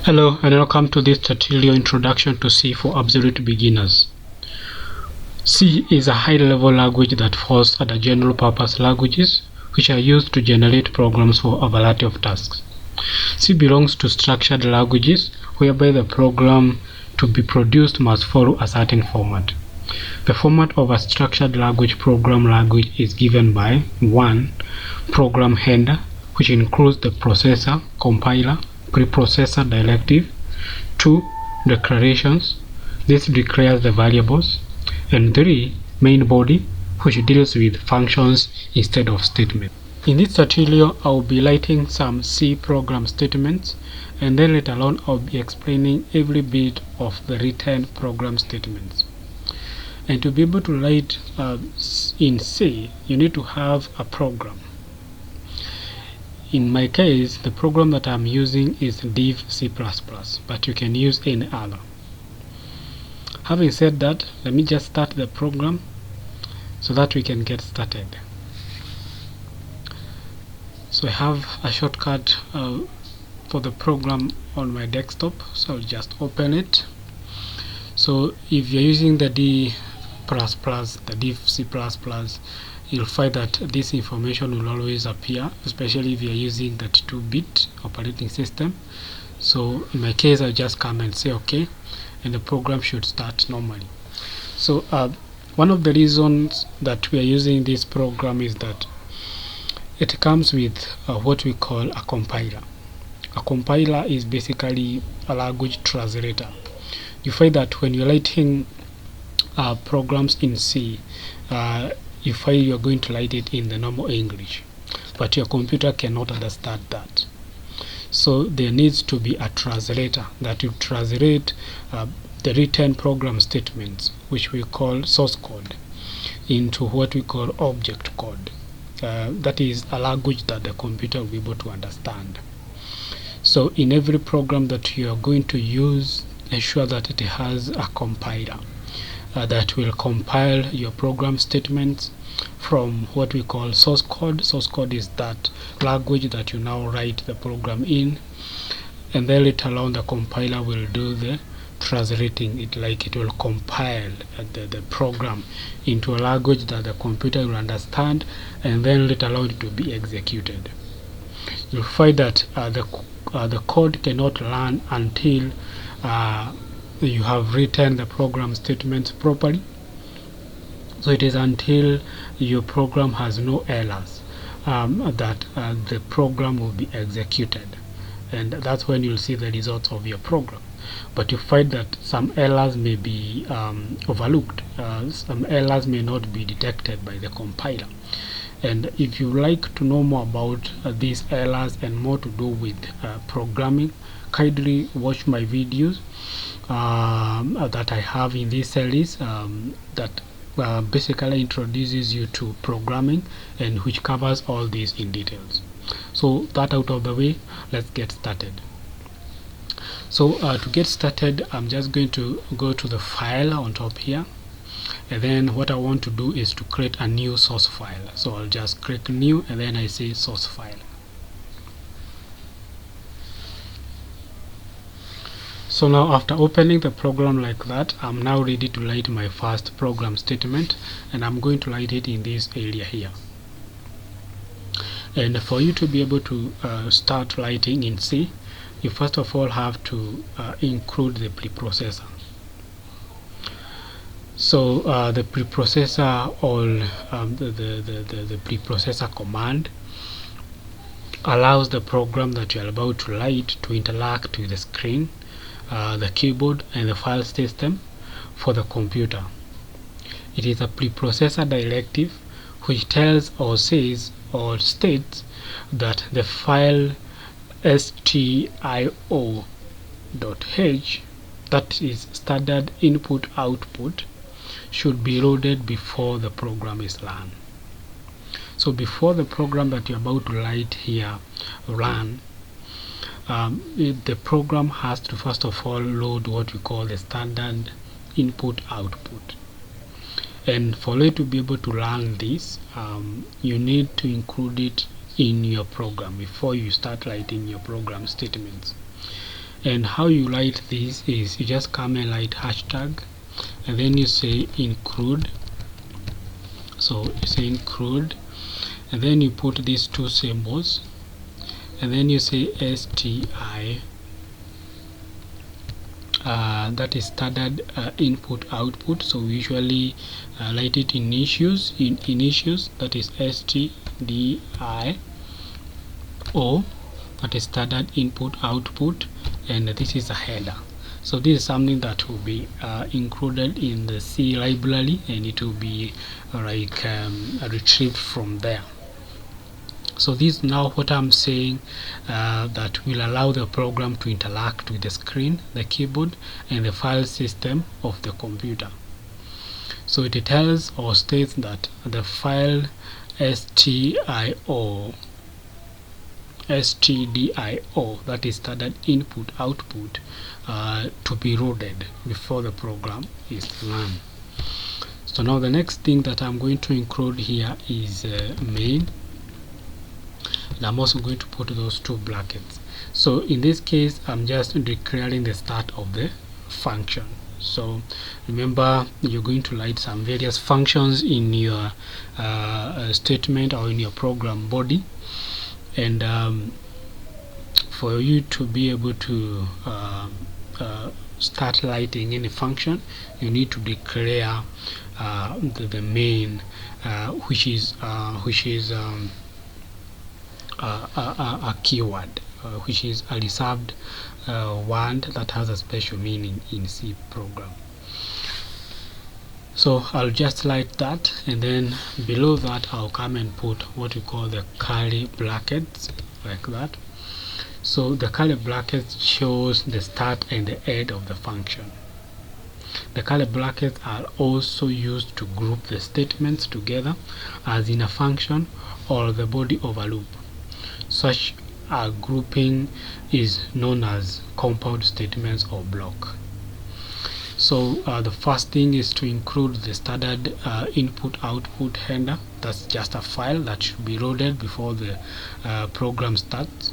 Hello and welcome to this tutorial introduction to C for absolute beginners. C is a high-level language that falls under general-purpose languages which are used to generate programs for a variety of tasks. C belongs to structured languages whereby the program to be produced must follow a certain format. The format of a structured language program language is given by 1. Program header, which includes the processor, compiler, preprocessor directive. 2. Declarations. This declares the variables. And 3. Main body, which deals with functions instead of statements. In this tutorial, I will be writing some C program statements, and then later on I'll be explaining every bit of the written program statements. And to be able to write in C, you need to have a program. In my case, the program that I'm using is div C++, but you can use any other. Having said that, let me just start the program so that we can get started. So I have a shortcut for the program on my desktop, so I'll just open it. So if you're using the div C++, you'll find that this information will always appear, especially if you're using that 2-bit operating system. So in my case, I'll just come and say OK, and the program should start normally. So one of the reasons that we are using this program is that it comes with what we call a compiler. A compiler is basically a language translator. You find that when you're writing programs in C, you find you're going to write it in the normal English, but your computer cannot understand that. So there needs to be a translator that will translate the written program statements, which we call source code, into what we call object code. That is a language that the computer will be able to understand. So in every program that you are going to use, ensure that it has a compiler that will compile your program statements from what we call source code. Source code is that language that you now write the program in, and then later on the compiler will do the translating it, like it will compile the program into a language that the computer will understand, and then later on it will be executed. You'll find that the code cannot run until you have written the program statements properly. So it is until your program has no errors that the program will be executed, and that's when you'll see the results of your program. But you find that some errors may be overlooked, some errors may not be detected by the compiler. And if you like to know more about these errors and more to do with programming, kindly watch my videos that I have in this series that basically introduces you to programming and which covers all these in details. So that out of the way, let's get started. So to get started, I'm just going to go to the file on top here, and then what I want to do is to create a new source file. So I'll just click new, and then I say source file. So now after opening the program like that, I'm now ready to write my first program statement, and I'm going to write it in this area here. And for you to be able to start writing in C, you first of all have to include the preprocessor. So the preprocessor, or the preprocessor command, allows the program that you are about to write to interact with the screen, the keyboard, and the file system for the computer. It is a preprocessor directive which tells or says or states that the file stio.h, that is standard input output, should be loaded before the program is run. So before the program that you're about to write here run, the program has to first of all load what we call the standard input output. And for it to be able to run this, you need to include it in your program before you start writing your program statements. And how you write this is you just come and write hashtag, and then you say include. So you say include, and then you put these two symbols, and then you say STI, that is standard input output. So we usually write it in issues, that is STDI, or that is standard input output, and this is a header. So this is something that will be included in the C library, and it will be like retrieved from there. So this is now what I'm saying that will allow the program to interact with the screen, the keyboard, and the file system of the computer. So it tells or states that the file STDIO, that is standard input output, to be loaded before the program is run. So now the next thing that I'm going to include here is main, and I'm also going to put those two brackets. So in this case, I'm just declaring the start of the function. So remember, you're going to write some various functions in your statement or in your program body, and for you to be able to start writing any function, you need to declare the main, which is a keyword, which is a reserved word that has a special meaning in C program. So I'll just write that, and then below that I'll come and put what we call the curly brackets, like that. So the curly brackets shows the start and the end of the function. The curly brackets are also used to group the statements together as in a function or the body of a loop. Such a grouping is known as compound statements or block. So the first thing is to include the standard input output header. That's just a file that should be loaded before the program starts.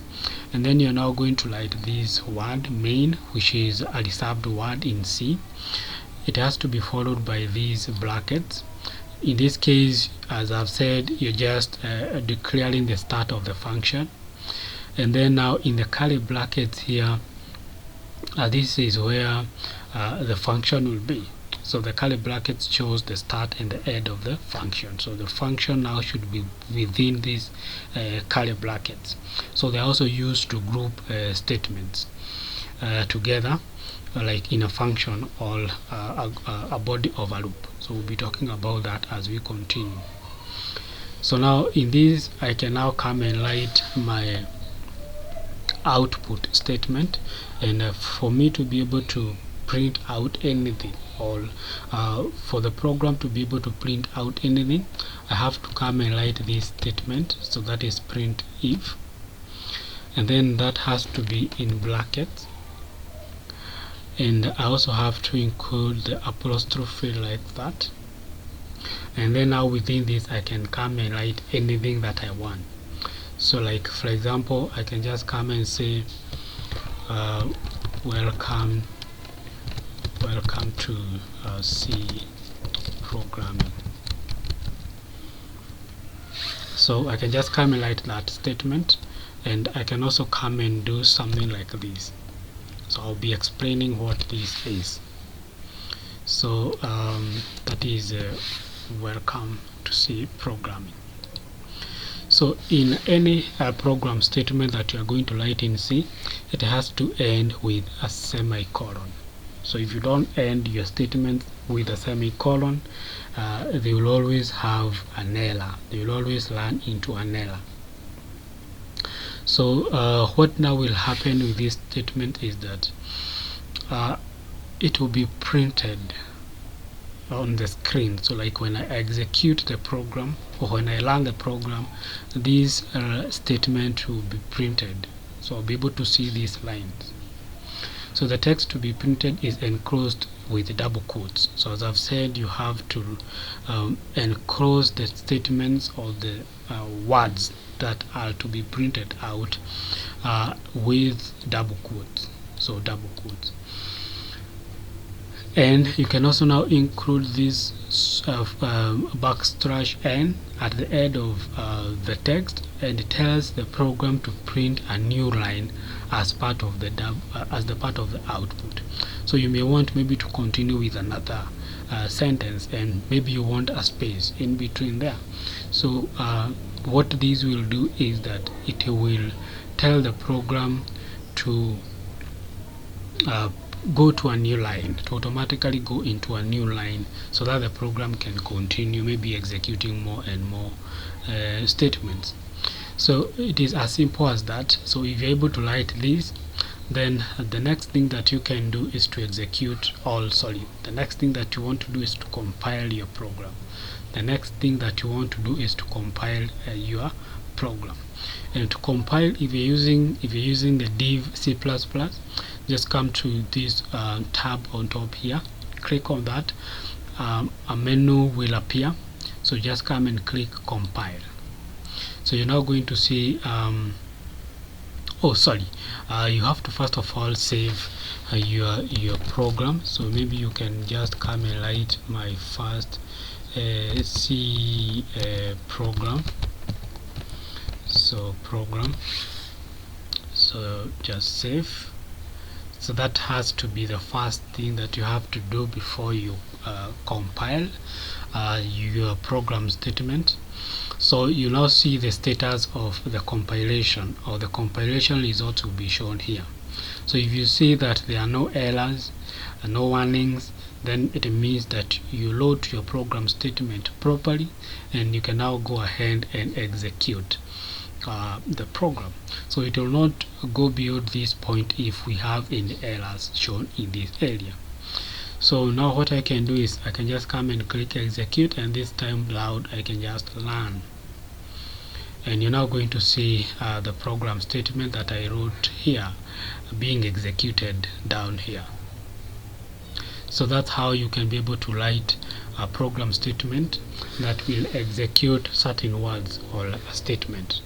And then you're now going to write this word main, which is a reserved word in C. It has to be followed by these brackets. In this case, as I've said, you're just declaring the start of the function. And then now in the curly brackets here, this is where the function will be. So the curly brackets shows the start and the end of the function. So the function now should be within these curly brackets. So they're also used to group statements together, like in a function or a body of a loop. So we'll be talking about that as we continue. So now in this, I can now come and write my output statement, and for me to be able to print out anything, or for the program to be able to print out anything, I have to come and write this statement. So that is print if, and then that has to be in brackets, and I also have to include the apostrophe like that. And then now within this, I can come and write anything that I want. So like for example, I can just come and say welcome to C programming. So I can just come and write that statement, and I can also come and do something like this. So I'll be explaining what this is. So that is welcome to C programming. So in any program statement that you are going to write in C, it has to end with a semicolon. So if you don't end your statement with a semicolon, they will always have an error. They will always run into an error. So what now will happen with this statement is that it will be printed on the screen. So like when I execute the program, or when I run the program, this statement will be printed. So I'll be able to see these lines. So the text to be printed is enclosed with double quotes. So as I've said, you have to enclose the statements or the words that are to be printed out with double quotes. so double quotes. And you can also now include this backslash n at the end of the text, and it tells the program to print a new line as part of the part of the output. So you may want maybe to continue with another sentence, and maybe you want a space in between there. So what this will do is that it will tell the program to go to a new line, to automatically go into a new line, so that the program can continue maybe executing more and more statements. So it is as simple as that. So if you're able to write this, then the next thing that you can do is to execute the next thing that you want to do is to compile your program. The next thing that you want to do is to compile your program. And to compile, if you're using the div C++, just come to this tab on top here, click on that, a menu will appear, so just come and click compile. So you're now going to see you have to first of all save your program. So maybe you can just come and write my first C program. So just save. So that has to be the first thing that you have to do before you compile your program statement. So you now see the status of the compilation, or the compilation results will be shown here. So if you see that there are no errors and no warnings, then it means that you load your program statement properly, and you can now go ahead and execute the program. So it will not go beyond this point if we have any errors shown in this area. So now what I can do is I can just come and click execute, and this time loud I can just run, and you're now going to see the program statement that I wrote here being executed down here. So that's how you can be able to write a program statement that will execute certain words or a statement.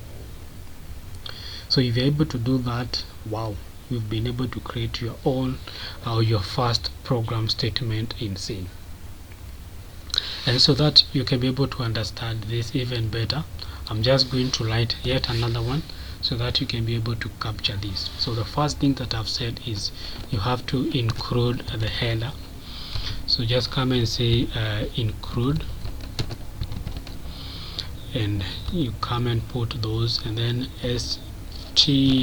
So if you're able to do that, wow, you've been able to create your own or your first program statement in C. And so that you can be able to understand this even better, I'm just going to write yet another one so that you can be able to capture this. So the first thing that I've said is you have to include the header. So just come and say include, and you come and put those, and then stdio.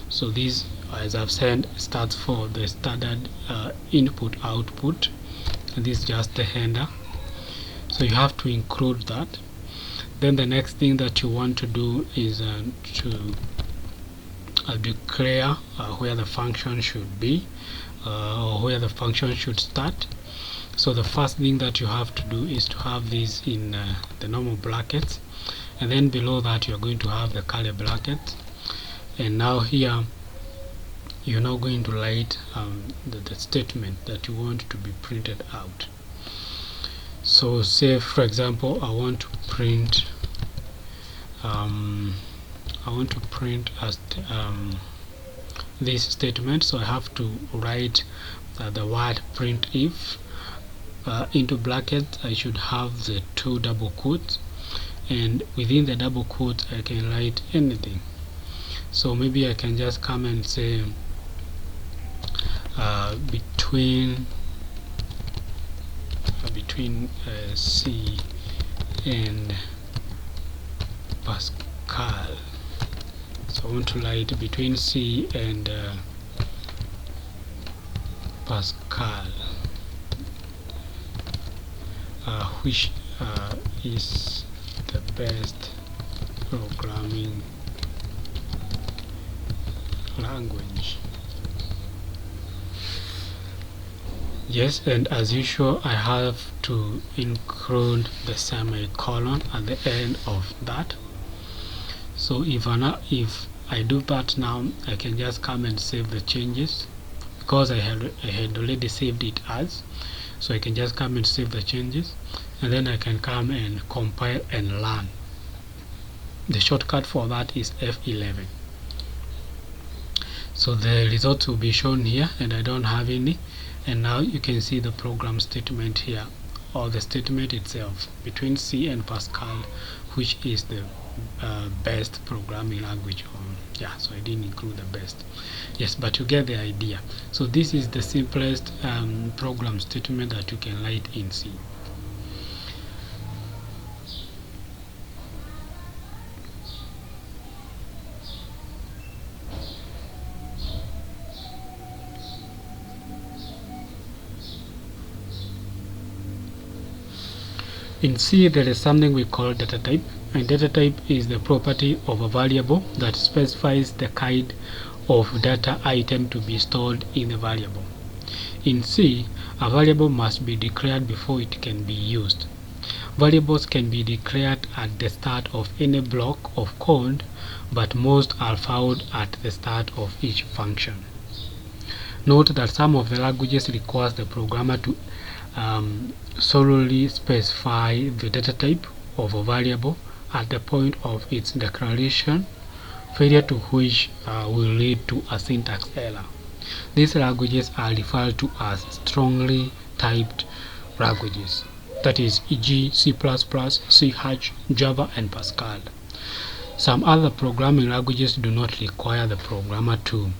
So this, as I've said, starts for the standard input output, and this is just the header, so you have to include that. Then the next thing that you want to do is to declare where the function should be, or where the function should start. So the first thing that you have to do is to have this in the normal brackets, and then below that you're going to have the curly brackets. And now here you're now going to write the statement that you want to be printed out. So say for example I want to print as this statement, so I have to write the word printf into brackets. I should have the 2 double quotes, and within the double quotes I can write anything. So maybe I can just come and say between C and Pascal. So I want to write between C and Pascal, which is the best programming language. Yes, and as usual I have to include the semicolon at the end of that. So if I do that now, I can just come and save the changes, because I had already saved it as. So I can just come and save the changes, and then I can come and compile and run. The shortcut for that is F11. So the results will be shown here, and I don't have any. And now you can see the program statement here, or the statement itself, between C and Pascal, which is the best programming language. Yeah, so I didn't include the best. Yes, but you get the idea. So this is the simplest program statement that you can write in C. In C, there is something we call data type, and data type is the property of a variable that specifies the kind of data item to be stored in the variable. In C, a variable must be declared before it can be used. Variables can be declared at the start of any block of code, but most are found at the start of each function. Note that some of the languages require the programmer to solely specify the data type of a variable at the point of its declaration, failure to which will lead to a syntax error. These languages are referred to as strongly typed languages, that is, e.g. C++, C#, Java, and Pascal. Some other programming languages do not require the programmer to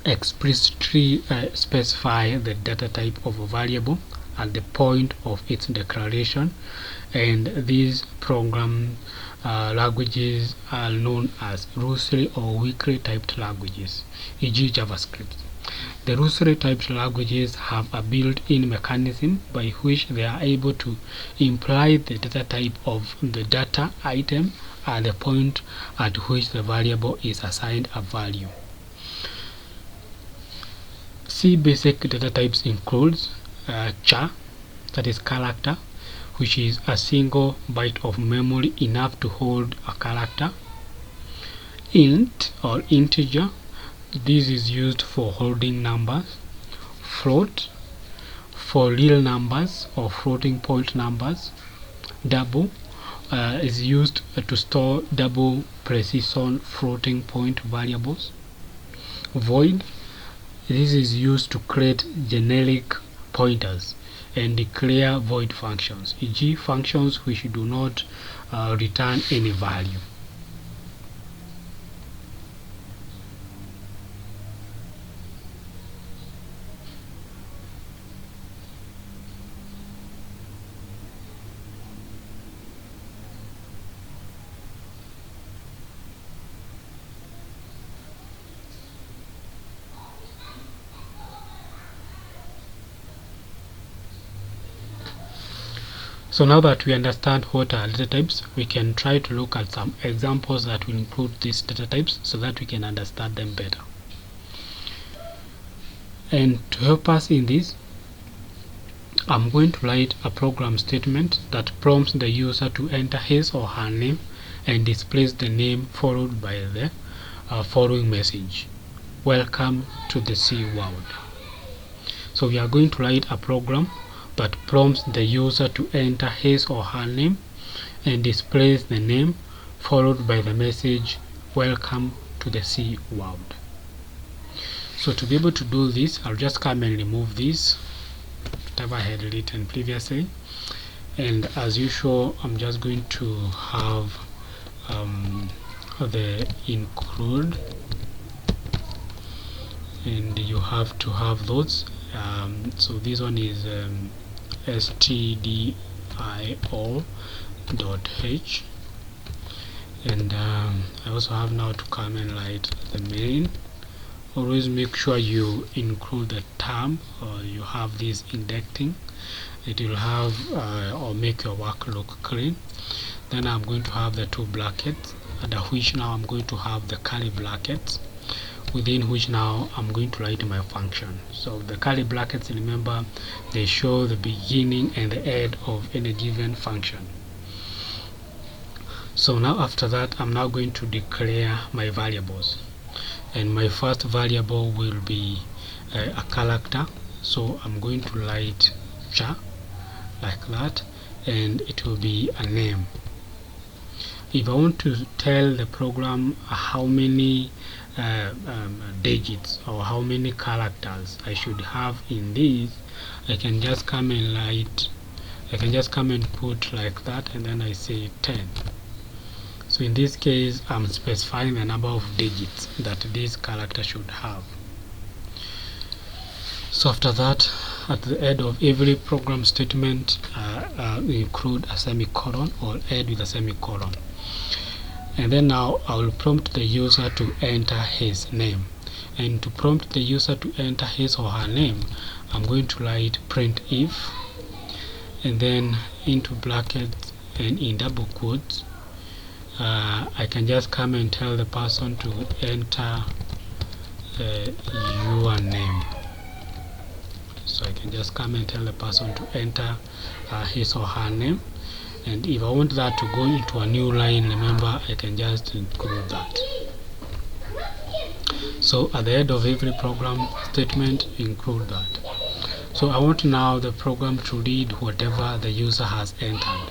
explicitly specify the data type of a variable at the point of its declaration, and these program languages are known as loosely or weakly typed languages, e.g. JavaScript. The loosely typed languages have a built-in mechanism by which they are able to imply the data type of the data item at the point at which the variable is assigned a value. C basic data types includes char, that is character, which is a single byte of memory enough to hold a character. Int or integer, this is used for holding numbers. Float, for real numbers or floating point numbers. Double is used to store double precision floating point variables. Void, this is used to create generic pointers and declare void functions, e.g. functions which do not return any value. So now that we understand what are data types, we can try to look at some examples that will include these data types so that we can understand them better. And to help us in this, I'm going to write a program statement that prompts the user to enter his or her name and displays the name followed by the following message: welcome to the C world. So we are going to write a program that prompts the user to enter his or her name and displays the name followed by the message welcome to the C world. So to be able to do this, I'll just come and remove this, whatever I had written previously, and as usual I'm just going to have the include, and you have to have those. So this one is stdio.h, and I also have now to come and write the main. Always make sure you include the term, or you have this indexing. It will have or make your work look clean. Then I'm going to have the two brackets, under which now I'm going to have the curly brackets, within which now I'm going to write my function. So the curly brackets, remember, they show the beginning and the end of any given function. So now after that, I'm now going to declare my variables, and my first variable will be a character. So I'm going to write char like that, and it will be a name. If I want to tell the program how many digits or how many characters I should have in these, I can just come and put like that, and then I say 10. So in this case, I'm specifying the number of digits that this character should have. So after that, at the end of every program statement, include a semicolon or add with a semicolon. And then now I will prompt the user to enter his name. And to prompt the user to enter his or her name, I'm going to write print if, and then into brackets and in double quotes, I can just come and tell the person to enter your name. So I can just come and tell the person to enter his or her name. And if I want that to go into a new line, remember, I can just include that. So at the end of every program statement, include that. So I want now the program to read whatever the user has entered.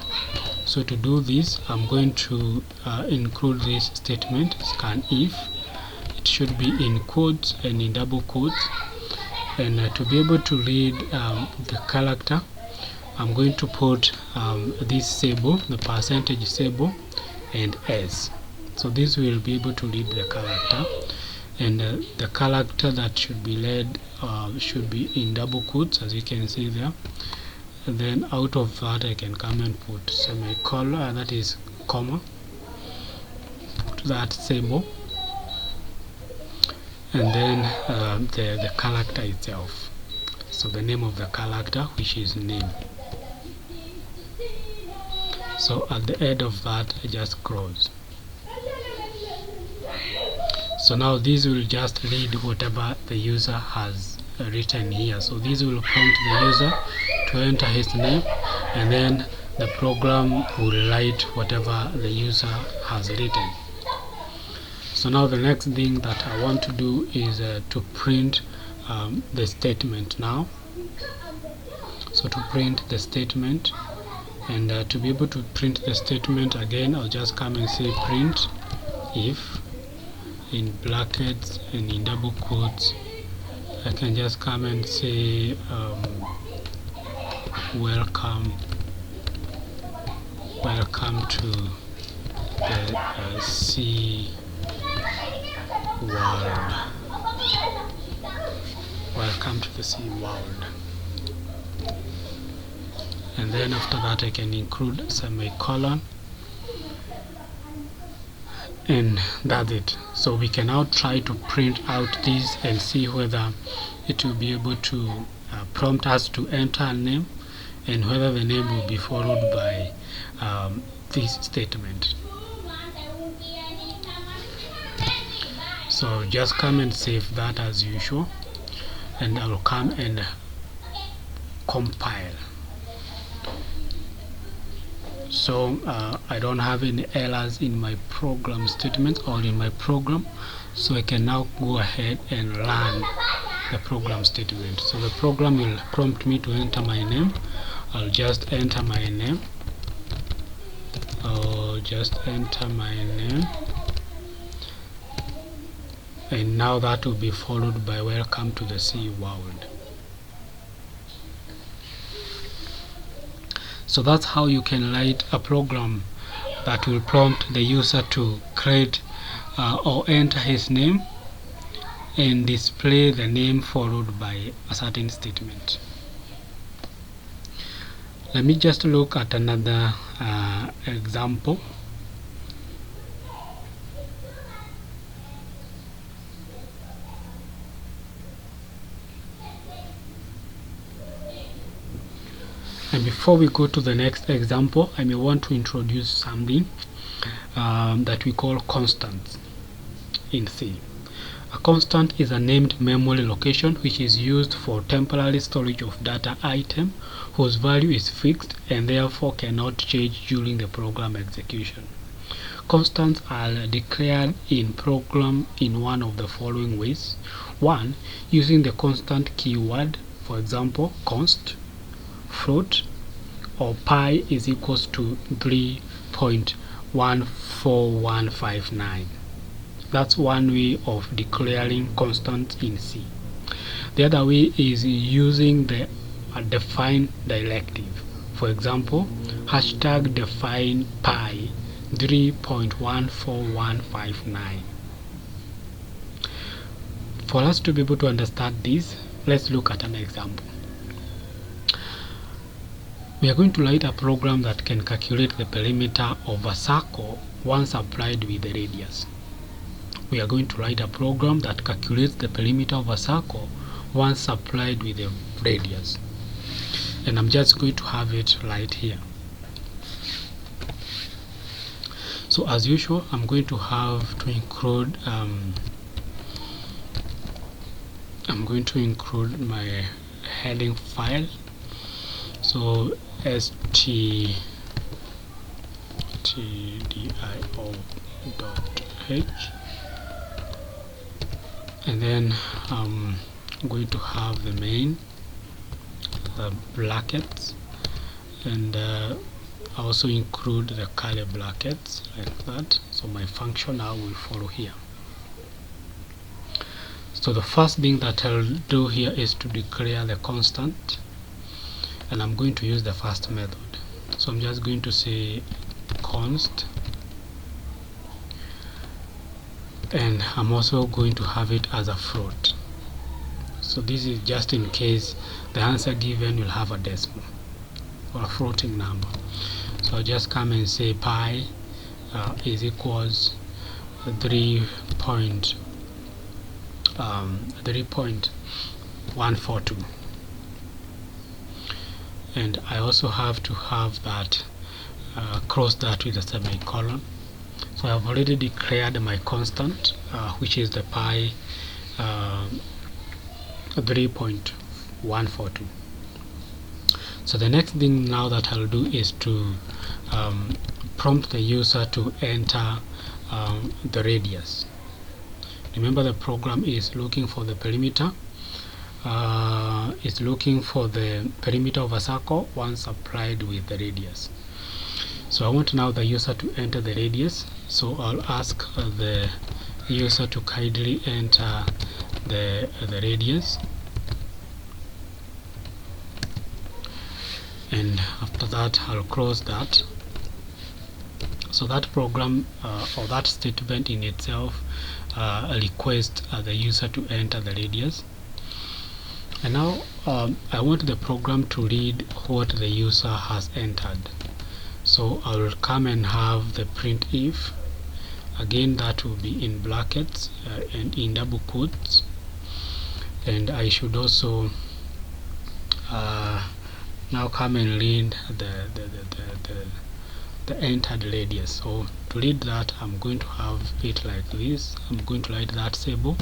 So to do this, I'm going to include this statement, scan if. It should be in quotes and in double quotes. And to be able to read the character, I'm going to put this symbol, the percentage symbol, and S. So this will be able to read the character, and the character that should be read should be in double quotes, as you can see there. And then out of that, I can come and put semicolon, that is comma, to that symbol, and then the character itself. So the name of the character, which is name. So at the end of that, I just close. So now this will just read whatever the user has written here. So this will prompt the user to enter his name, and then the program will write whatever the user has written. So now the next thing that I want to do is to print the statement now. So to print the statement, and to be able to print the statement again, I'll just come and say print if, in brackets and in double quotes. I can just come and say welcome to the C world. Welcome to the C world. And then after that, I can include a semicolon, and that's it. So we can now try to print out this and see whether it will be able to prompt us to enter a name, and whether the name will be followed by this statement. So just come and save that as usual, and I'll come and compile. So I don't have any errors in my program statement or in my program, so I can now go ahead and run the program statement. So the program will prompt me to enter my name. I'll just enter my name. And now that will be followed by welcome to the C world. So that's how you can write a program that will prompt the user to create or enter his name and display the name followed by a certain statement. Let me just look at another example. And before we go to the next example, I may want to introduce something that we call constants in C. A constant is a named memory location which is used for temporary storage of data item whose value is fixed and therefore cannot change during the program execution. Constants are declared in program in one of the following ways. 1. Using the constant keyword, for example, const, float, or pi is equals to 3.14159. That's one way of declaring constants in C. The other way is using the define directive. For example, hashtag define pi 3.14159. For us to be able to understand this, let's look at an example. We are going to write a program that can calculate the perimeter of a circle once applied with the radius. We are going to write a program that calculates the perimeter of a circle once applied with the radius. And I'm just going to have it right here. So as usual, I'm going to have to include my heading file. So stdio.h, and then I'm going to have the main brackets, and also include the curly brackets like that. So my function now will follow here. So the first thing that I'll do here is to declare the constant, and I'm going to use the first method. So I'm just going to say const, and I'm also going to have it as a float. So this is just in case the answer given will have a decimal or a floating number. So I'll just come and say pi is equals 3.142, and I also have to have that cross that with a semicolon. So I've already declared my constant, which is the pi 3.142. So the next thing now that I'll do is to prompt the user to enter the radius. Remember, the program is looking for the perimeter. It's looking for the perimeter of a circle once applied with the radius. So I want now the user to enter the radius. So I'll ask the user to kindly enter the radius, and after that I'll close that. So that program or that statement in itself requests the user to enter the radius. And now I want the program to read what the user has entered. So I will come and have the printf. Again, that will be in brackets and in double quotes. And I should also now come and read the entered radius. So to read that, I'm going to have it like this. I'm going to write that symbol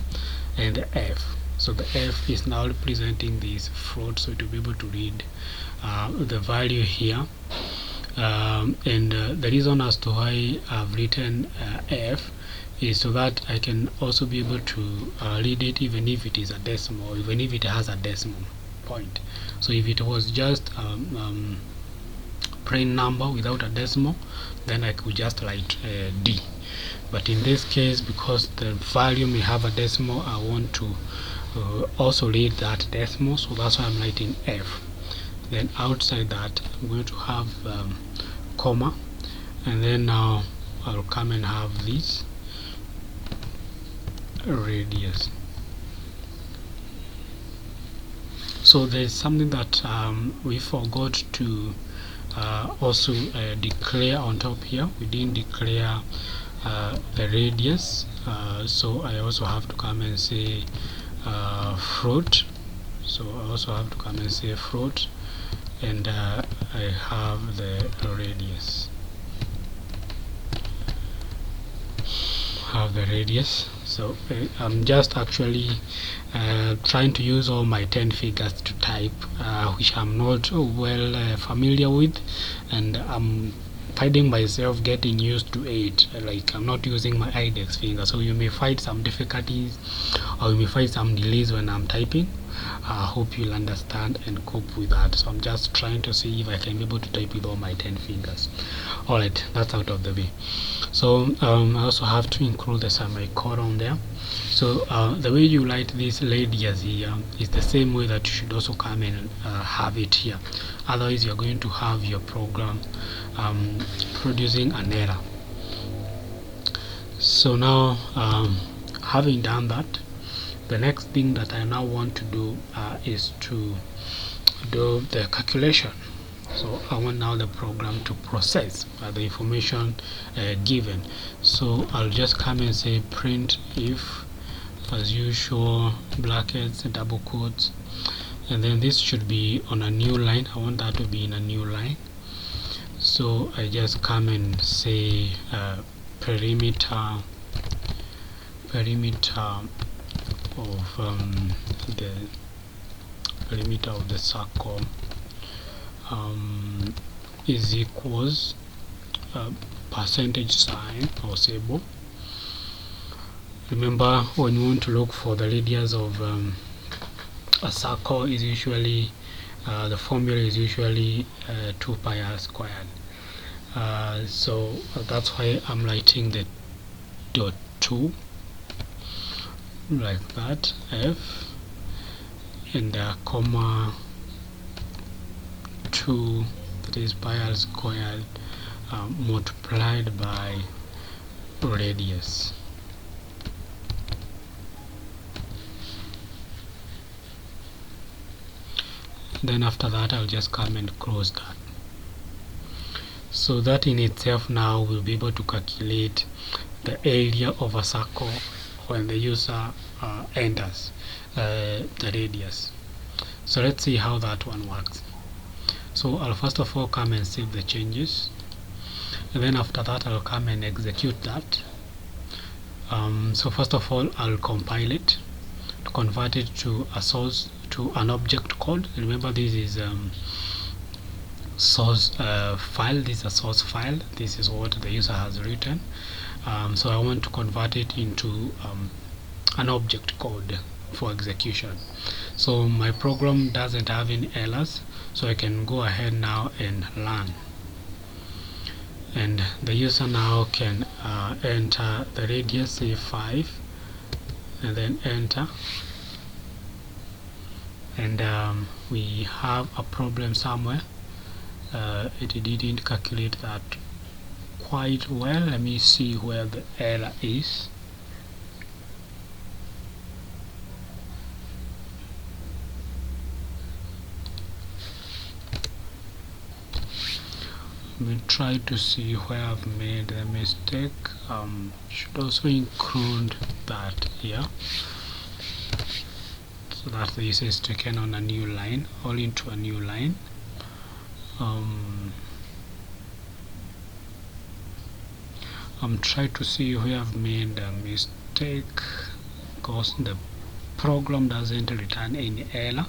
and the F. So the F is now representing this float, so to be able to read the value here. And the reason as to why I've written F is so that I can also be able to read it even if it is a decimal, even if it has a decimal point. So if it was just plain number without a decimal, then I could just write D. But in this case, because the value may have a decimal, I want to also read that decimal, so that's why I'm writing F. Then outside that, I'm going to have comma, and then now I'll come and have this radius. So there's something that we forgot to also declare on top here. We didn't declare the radius, so I also have to come and say float. So I also have to come and say float, and I have the radius. So I'm just actually trying to use all my 10 figures to type, which I'm not well familiar with, and I'm finding myself getting used to it. Like, I'm not using my index finger, so you may find some difficulties or you may find some delays when I'm typing. I hope you'll understand and cope with that. So I'm just trying to see if I can be able to type with all my 10 fingers. Alright, that's out of the way. So I also have to include the semicolon there. So the way you write this radius here is the same way that you should also come and have it here. Otherwise you're going to have your program producing an error. So now having done that, the next thing that I now want to do is to do the calculation. So I want now the program to process the information given. So I'll just come and say print if, as usual, brackets, double quotes, and then this should be on a new line. I want that to be in a new line. So I just come and say perimeter of the circle is equals percentage sign or symbol. Remember, when you want to look for the radius of a circle, is usually the formula is usually 2 pi r squared. So that's why I'm writing the dot 2 like that, f, and comma 2, that is pi r squared multiplied by radius. Then after that I'll just come and close that. So that in itself now will be able to calculate the area of a circle when the user enters the radius. So let's see how that one works. So I'll first of all come and save the changes, and then after that I'll come and execute that. So first of all I'll compile it to convert it to a source, to an object code. Remember, this is source file. This is a source file. This is what the user has written. So I want to convert it into an object code for execution. So my program doesn't have any errors, so I can go ahead now and run, and the user now can enter the radius, say 5, and then enter, and we have a problem somewhere. It didn't calculate that quite well. Let me see where the error is. Let me try to see where I've made a mistake. Should also include that here, so that this is taken on a new line, all into a new line. I'm trying to see where I've made a mistake, because the program doesn't return any error,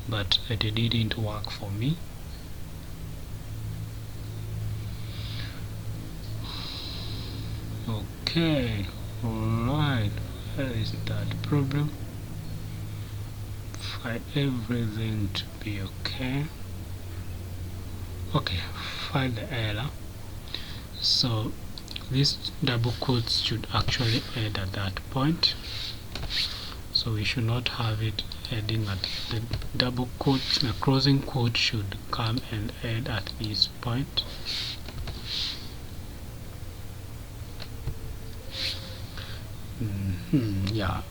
but it didn't work for me. Okay, alright, where is that problem? For everything to be okay. Okay, find the error. So these double quotes should actually end at that point, so we should not have it ending at the double quotes. The closing quote should come and end at this point. Yeah,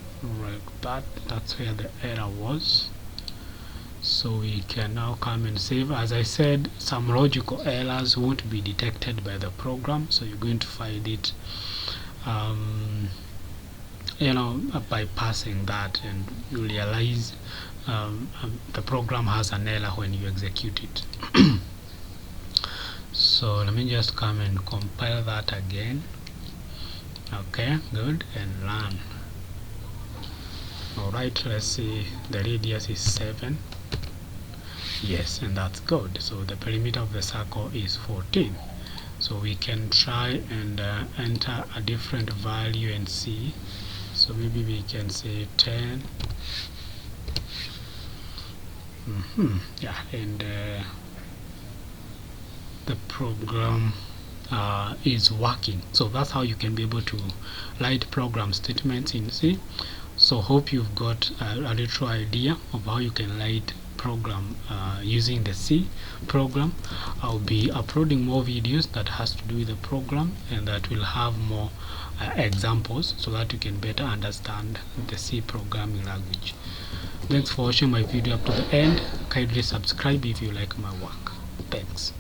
like that. That's where the error was. So we can now come and save. As I said, some logical errors won't be detected by the program, so you're going to find it by passing that, and you realize the program has an error when you execute it. So let me just come and compile that again. Okay, good, and run. Alright, let's see, the radius is 7. Yes, and that's good. So the perimeter of the circle is 14. So we can try and enter a different value and see. So maybe we can say 10. Yeah, and the program is working. So that's how you can be able to write program statements in C. So hope you've got a little idea of how you can write program using the C program. I'll be uploading more videos that has to do with the program, and that will have more examples so that you can better understand the C programming language. Thanks for watching my video up to the end. Kindly subscribe if you like my work. Thanks.